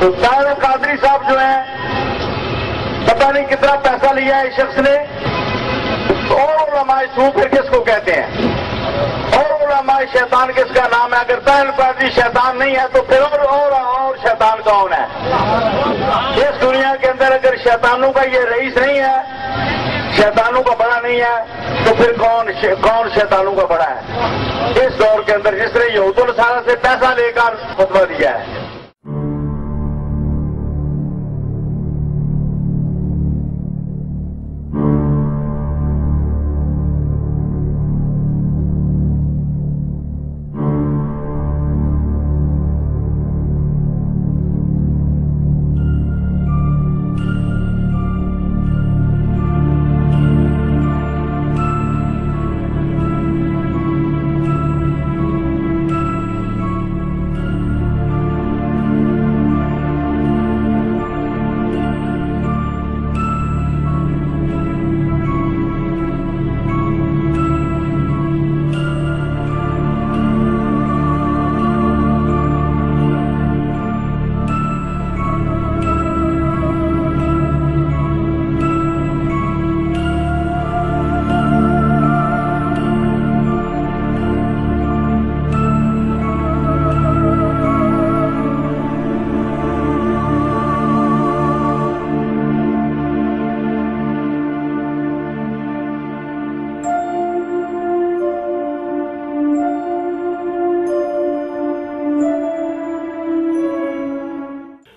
تو طاہر قادری صاحب جو ہیں پتہ نہیں کتنا پیسہ لیا ہے اس شخص نے. اور علماء سو پھر کس کو کہتے ہیں؟ اور علماء شیطان کس کا نام ہے؟ اگر طاہر قادری شیطان نہیں ہے تو پھر اور شیطان کون ہے؟ اس دنیا کے اندر اگر شیطانوں کا یہ رئیس نہیں ہے، شیطانوں کا بڑا نہیں ہے، تو پھر کون شیطانوں کا بڑا ہے؟ اس دور کے اندر جس نے یہود النصارہ سے پیسہ لے کر فتویٰ دیا ہے.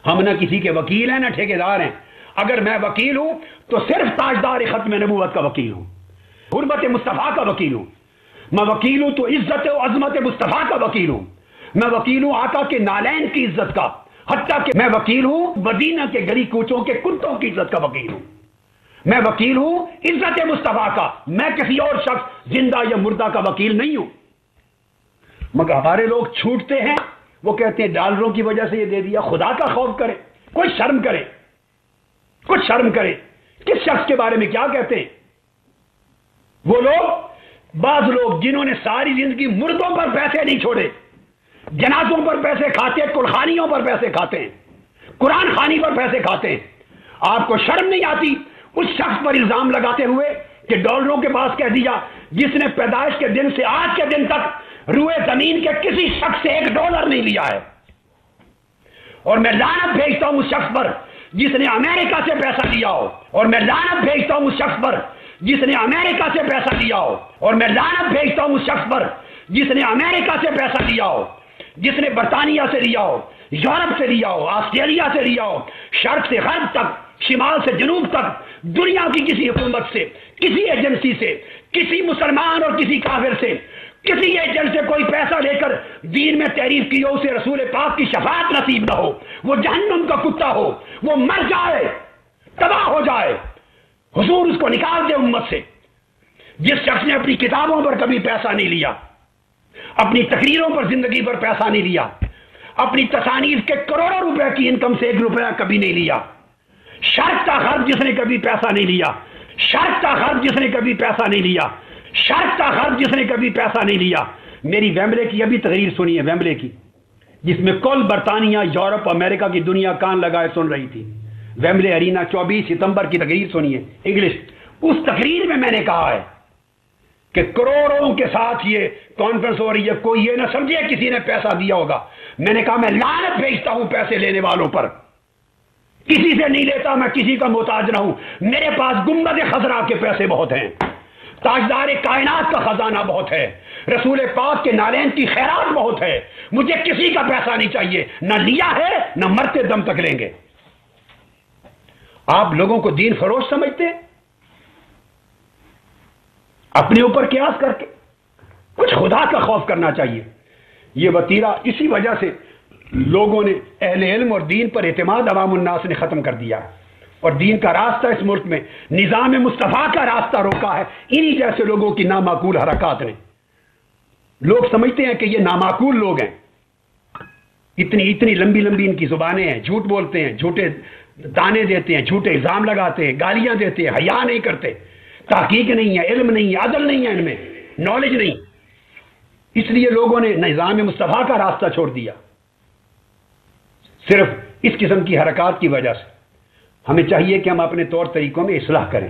ہم نہ کسی کے وکیل ہیں نہ ٹھیکیدار ہیں. اگر میں وکیل ہوں تو صرف تاجدار ختم نبوت کا وکیل ہوں، حرمت مصطفیٰ کا وکیل ہوں. میں وکیل ہوں تو عزت و عظمت مصطفیٰ کا وکیل ہوں. میں وکیل ہوں آقا کے نالین کی عزت کا، حتیٰ کہ میں وکیل ہوں مدینہ کے گلی کوچوں کے کتوں کی عزت کا وکیل ہوں. میں وکیل ہوں عزت مصطفیٰ کا. میں کسی اور شخص زندہ یا مردہ کا وکیل نہیں ہوں. مگر ہمارے لوگ چھوٹتے ہیں، وہ کہتے ہیں ڈالروں کی وجہ سے یہ دے دیا. خدا کا خوف کرے، کوئی شرم کرے، کچھ شرم کرے. کس شخص کے بارے میں کیا کہتے ہیں؟ وہ لوگ، بعض لوگ جنہوں نے ساری زندگی مردوں پر پیسے نہیں چھوڑے، جنازوں پر پیسے کھاتے، قرخانیوں پر پیسے کھاتے ہیں، قرآن خوانی پر پیسے کھاتے ہیں. آپ کو شرم نہیں آتی اس شخص پر الزام لگاتے ہوئے کہ ڈالروں کے پاس کہہ دیا جس نے پیدائش کے دن سے آج کے دن تک روئے زمین کے کسی شخص سے $1 نہیں لیا ہے؟ اور میں لعنت بھیجتا ہوں اس شخص پر جس نے امریکہ سے پیسہ لیا ہو. اور میں لعنت بھیجتا ہوں اس شخص پر جس نے امریکہ سے پیسہ لیا ہو. اور میں لعنت بھیجتا ہوں اس شخص پر جس نے امریکہ سے پیسہ لیا ہو، جس نے برطانیہ سے لیا ہو، یورپ سے لیا ہو، آسٹریلیا سے لیا ہو، شرق سے غرب تک، شمال سے جنوب تک، دنیا کی کسی حکومت سے، کسی ایجنسی سے، کسی مسلمان اور کسی کافر سے، کسی ایجنٹ سے کوئی پیسہ لے کر دین میں تحریف کی ہو، اسے رسول پاک کی شفاعت نصیب نہ ہو، وہ جہنم کا کتا ہو، وہ مر جائے، تباہ ہو جائے. حضور اس کو نکال دے امت سے. جس شخص نے اپنی کتابوں پر کبھی پیسہ نہیں لیا، اپنی تقریروں پر زندگی پر پیسہ نہیں لیا، اپنی تصانیف کے کروڑوں روپے کی انکم سے $1 کبھی نہیں لیا، شرق کا غرب جس نے کبھی پیسہ نہیں لیا، شرق کا غرب جس نے کبھی پیسہ نہیں لیا، شرق کا غرب جس نے کبھی پیسہ نہیں لیا. میری ویمبلے کی ابھی تقریر سنی ہے، ویمبلے کی، جس میں کل برطانیہ، یورپ، امریکہ کی دنیا کان لگائے سن رہی تھی. ویمبلے ارینا 24 ستمبر کی تقریر سنی ہے انگلش. اس تقریر میں نے کہا ہے کہ کروڑوں کے ساتھ یہ کانفرنس ہو رہی ہے، کوئی یہ نہ سمجھے کسی نے پیسہ دیا ہوگا. میں نے کہا میں لعنت بھیجتا ہوں پیسے لینے والوں پر. کسی سے نہیں لیتا، میں کسی کا محتاج نہ ہوں. میرے پاس گنبد خضرا کے پیسے بہت ہیں، تاجدار کائنات کا خزانہ بہت ہے، رسول پاک کے نالین کی خیرات بہت ہے. مجھے کسی کا پیسہ نہیں چاہیے، نہ لیا ہے نہ مرتے دم تک لیں گے. آپ لوگوں کو دین فروش سمجھتے ہیں اپنے اوپر قیاس کر کے. کچھ خدا کا خوف کرنا چاہیے. یہ وتیرہ اسی وجہ سے لوگوں نے، اہل علم اور دین پر اعتماد عوام الناس نے ختم کر دیا، اور دین کا راستہ اس ملک میں، نظام مصطفیٰ کا راستہ روکا ہے انہی جیسے لوگوں کی نامعقول حرکات نے. لوگ سمجھتے ہیں کہ یہ نامعقول لوگ ہیں، اتنی لمبی لمبی ان کی زبانیں ہیں، جھوٹ بولتے ہیں، جھوٹے تانے دیتے ہیں، جھوٹے الزام لگاتے ہیں، گالیاں دیتے ہیں، حیا نہیں کرتے، تحقیق نہیں ہے، علم نہیں ہے، عدل نہیں ہے، ان میں نالج نہیں. اس لیے لوگوں نے نظام مصطفیٰ کا راستہ چھوڑ دیا. صرف اس قسم کی حرکات کی وجہ سے ہمیں چاہیے کہ ہم اپنے طور طریقوں میں اصلاح کریں.